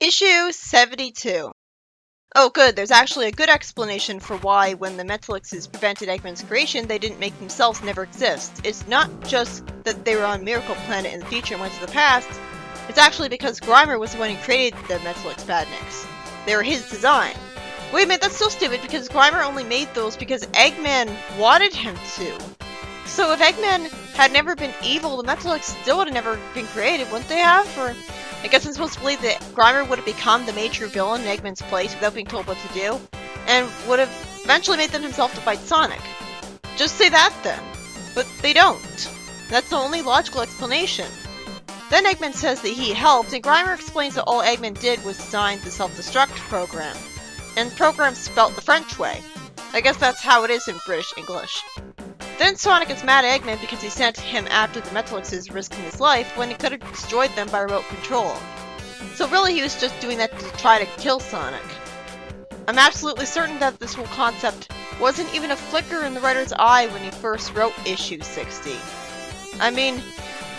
Issue 72. Oh good, there's actually a good explanation for why when the Metalixes prevented Eggman's creation, they didn't make themselves never exist. It's not just that they were on Miracle Planet in the future and went to the past, it's actually because Grimer was the one who created the Metalix Badniks. They were his design. Wait a minute, that's so stupid because Grimer only made those because Eggman wanted him to. So if Eggman had never been evil, the Metalix still would have never been created, wouldn't they have? Or I guess I'm supposed to believe that Grimer would have become the major villain in Eggman's place without being told what to do, and would have eventually made them himself to fight Sonic. Just say that then. But they don't. That's the only logical explanation. Then Eggman says that he helped, and Grimer explains that all Eggman did was design the self-destruct program. And the program spelt the French way. I guess that's how it is in British English. Then Sonic is mad at Eggman because he sent him after the Metalixes, risking his life when he could have destroyed them by remote control. So really he was just doing that to try to kill Sonic. I'm absolutely certain that this whole concept wasn't even a flicker in the writer's eye when he first wrote issue 60. I mean,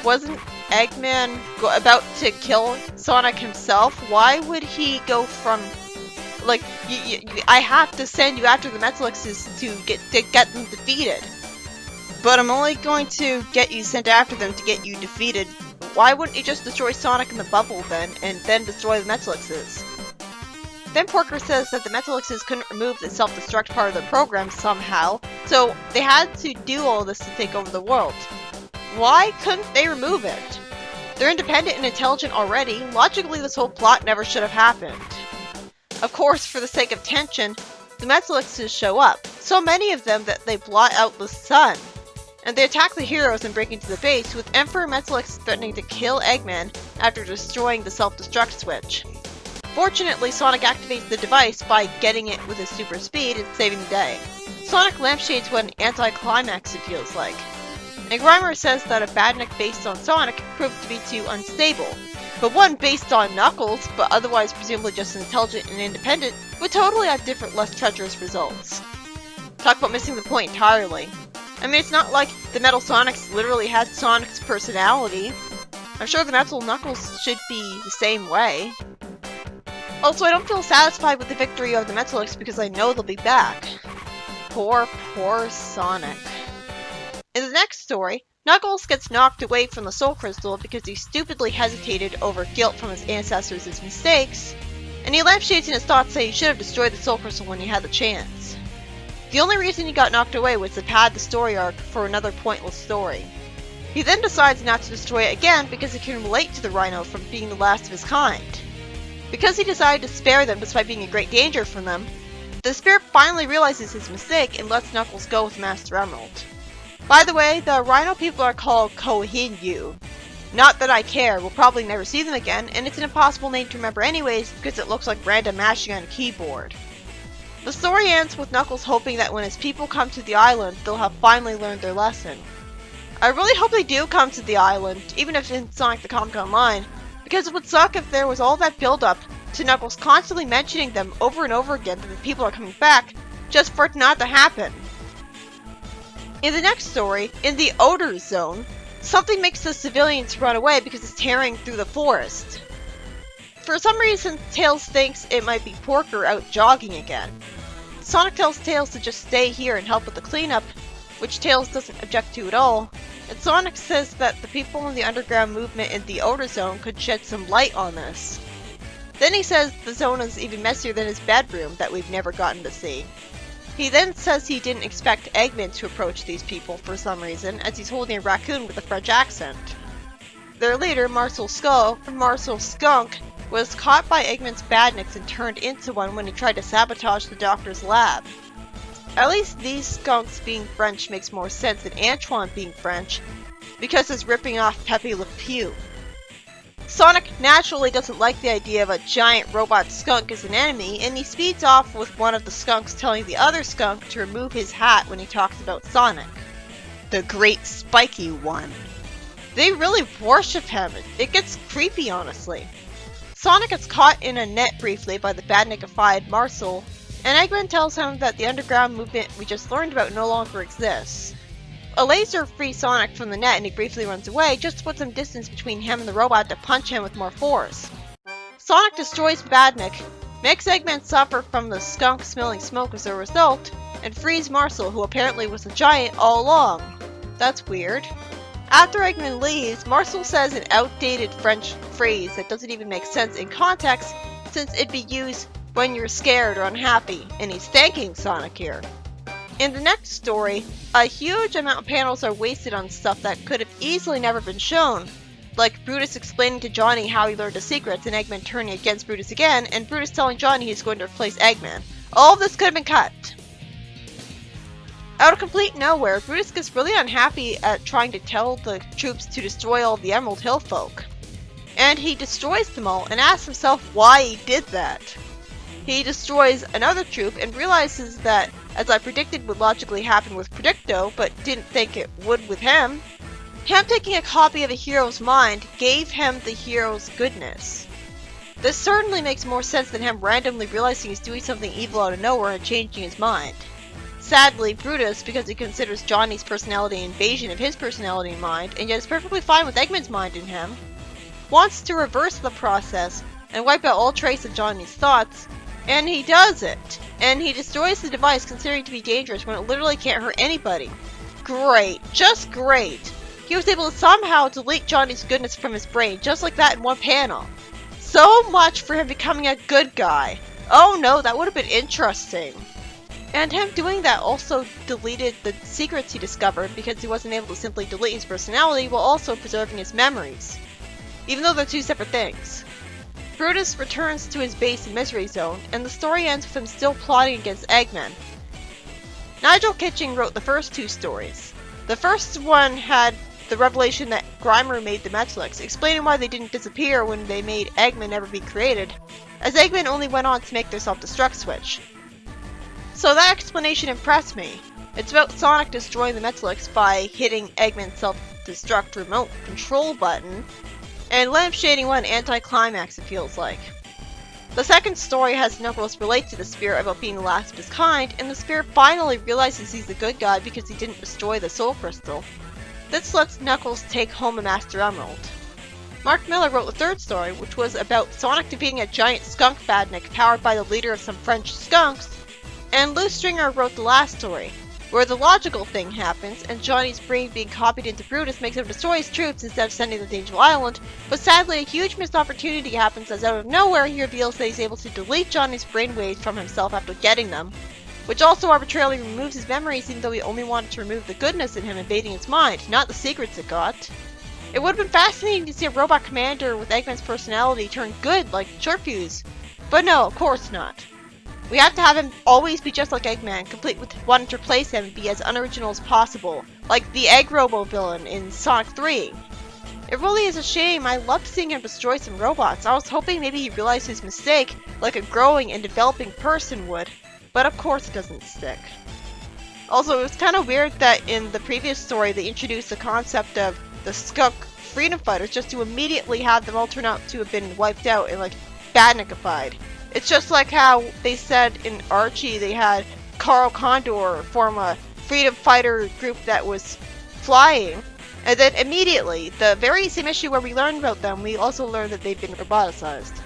wasn't Eggman about to kill Sonic himself? Why would he go from, like, I have to send you after the Metalixes to get them defeated? But I'm only going to get you sent after them to get you defeated. Why wouldn't you just destroy Sonic in the bubble then, and then destroy the Metalixes? Then Porker says that the Metalixes couldn't remove the self-destruct part of the program somehow, so they had to do all this to take over the world. Why couldn't they remove it? They're independent and intelligent already. Logically, this whole plot never should have happened. Of course, for the sake of tension, the Metalixes show up, so many of them that they blot out the sun. And they attack the heroes and break into the base, with Emperor Metalix threatening to kill Eggman after destroying the self-destruct switch. Fortunately, Sonic activates the device by getting it with his super speed and saving the day. Sonic lampshades what an anti-climax it feels like. And Grimer says that a Badnik based on Sonic proved to be too unstable, but one based on Knuckles, but otherwise presumably just intelligent and independent, would totally have different, less treacherous results. Talk about missing the point entirely. I mean, it's not like the Metal Sonics literally had Sonic's personality. I'm sure the Metal Knuckles should be the same way. Also, I don't feel satisfied with the victory of the Metalix because I know they'll be back. Poor Sonic. In the next story, Knuckles gets knocked away from the Soul Crystal because he stupidly hesitated over guilt from his ancestors' mistakes, and he lampshades in his thoughts saying he should have destroyed the Soul Crystal when he had the chance. The only reason he got knocked away was to pad the story arc for another pointless story. He then decides not to destroy it again because he can relate to the Rhino from being the last of his kind. Because he decided to spare them despite being in great danger from them, the spirit finally realizes his mistake and lets Knuckles go with Master Emerald. By the way, the Rhino people are called Kohinyu. Not that I care, we'll probably never see them again, and it's an impossible name to remember anyways because it looks like random mashing on a keyboard. The story ends with Knuckles hoping that when his people come to the island, they'll have finally learned their lesson. I really hope they do come to the island, even if in Sonic the Comic Online, because it would suck if there was all that build-up to Knuckles constantly mentioning them over and over again that the people are coming back, just for it not to happen. In the next story, in the Odor Zone, something makes the civilians run away because it's tearing through the forest. For some reason, Tails thinks it might be Porker out jogging again. Sonic tells Tails to just stay here and help with the cleanup, which Tails doesn't object to at all, and Sonic says that the people in the underground movement in the Odor Zone could shed some light on this. Then he says the zone is even messier than his bedroom that we've never gotten to see. He then says he didn't expect Eggman to approach these people for some reason, as he's holding a raccoon with a French accent. Their leader, Marcel Skunk, was caught by Eggman's badniks and turned into one when he tried to sabotage the doctor's lab. At least these skunks being French makes more sense than Antoine being French, because it's ripping off Pepe Le Pew. Sonic naturally doesn't like the idea of a giant robot skunk as an enemy, and he speeds off with one of the skunks telling the other skunk to remove his hat when he talks about Sonic. The Great Spiky One. They really worship him. It gets creepy, honestly. Sonic gets caught in a net briefly by the badnikified Marcel, and Eggman tells him that the underground movement we just learned about no longer exists. A laser frees Sonic from the net and he briefly runs away, just to put some distance between him and the robot to punch him with more force. Sonic destroys Badnik, makes Eggman suffer from the skunk-smelling smoke as a result, and frees Marcel, who apparently was a giant all along. That's weird. After Eggman leaves, Marcel says an outdated French phrase that doesn't even make sense in context since it'd be used when you're scared or unhappy, and he's thanking Sonic here. In the next story, a huge amount of panels are wasted on stuff that could have easily never been shown, like Brutus explaining to Johnny how he learned the secrets and Eggman turning against Brutus again, and Brutus telling Johnny he's going to replace Eggman. All of this could have been cut. Out of complete nowhere, Brutus gets really unhappy at trying to tell the troops to destroy all the Emerald Hill folk. And he destroys them all and asks himself why he did that. He destroys another troop and realizes that, as I predicted would logically happen with Predicto, but didn't think it would with him taking a copy of a hero's mind gave him the hero's goodness. This certainly makes more sense than him randomly realizing he's doing something evil out of nowhere and changing his mind. Sadly, Brutus, because he considers Johnny's personality an invasion of his personality and mind, and yet is perfectly fine with Eggman's mind in him, wants to reverse the process and wipe out all trace of Johnny's thoughts, and he does it. And he destroys the device considering to be dangerous when it literally can't hurt anybody. Great. Just great. He was able to somehow delete Johnny's goodness from his brain, just like that in one panel. So much for him becoming a good guy. Oh no, that would have been interesting. And him doing that also deleted the secrets he discovered because he wasn't able to simply delete his personality while also preserving his memories, even though they're two separate things. Brutus returns to his base in Misery Zone, and the story ends with him still plotting against Eggman. Nigel Kitching wrote the first two stories. The first one had the revelation that Grimer made the Metalics, explaining why they didn't disappear when they made Eggman never be created, as Eggman only went on to make their self-destruct switch. So that explanation impressed me. It's about Sonic destroying the Metalics by hitting Eggman's self-destruct remote control button, and lampshading what an anticlimax it feels like. The second story has Knuckles relate to the spirit about being the last of his kind, and the spirit finally realizes he's the good guy because he didn't destroy the Soul Crystal. This lets Knuckles take home a Master Emerald. Mark Miller wrote the third story, which was about Sonic defeating a giant skunk Badnik powered by the leader of some French skunks, and Lou Stringer wrote the last story, where the logical thing happens, and Johnny's brain being copied into Brutus makes him destroy his troops instead of sending them to Angel Island, but sadly a huge missed opportunity happens as out of nowhere he reveals that he's able to delete Johnny's brainwaves from himself after getting them, which also arbitrarily removes his memories even though he only wanted to remove the goodness in him invading his mind, not the secrets it got. It would have been fascinating to see a robot commander with Eggman's personality turn good like Shortfuse, but no, of course not. We have to have him always be just like Eggman, complete with wanting to replace him and be as unoriginal as possible, like the Egg Robo villain in Sonic 3. It really is a shame. I loved seeing him destroy some robots. I was hoping maybe he realized his mistake, like a growing and developing person would, but of course it doesn't stick. Also, it was kind of weird that in the previous story they introduced the concept of the skunk freedom fighters just to immediately have them all turn out to have been wiped out and like badnikified. It's just like how they said in Archie they had Carl Condor form a freedom fighter group that was flying, and then immediately, the very same issue where we learned about them, we also learned that they've been roboticized.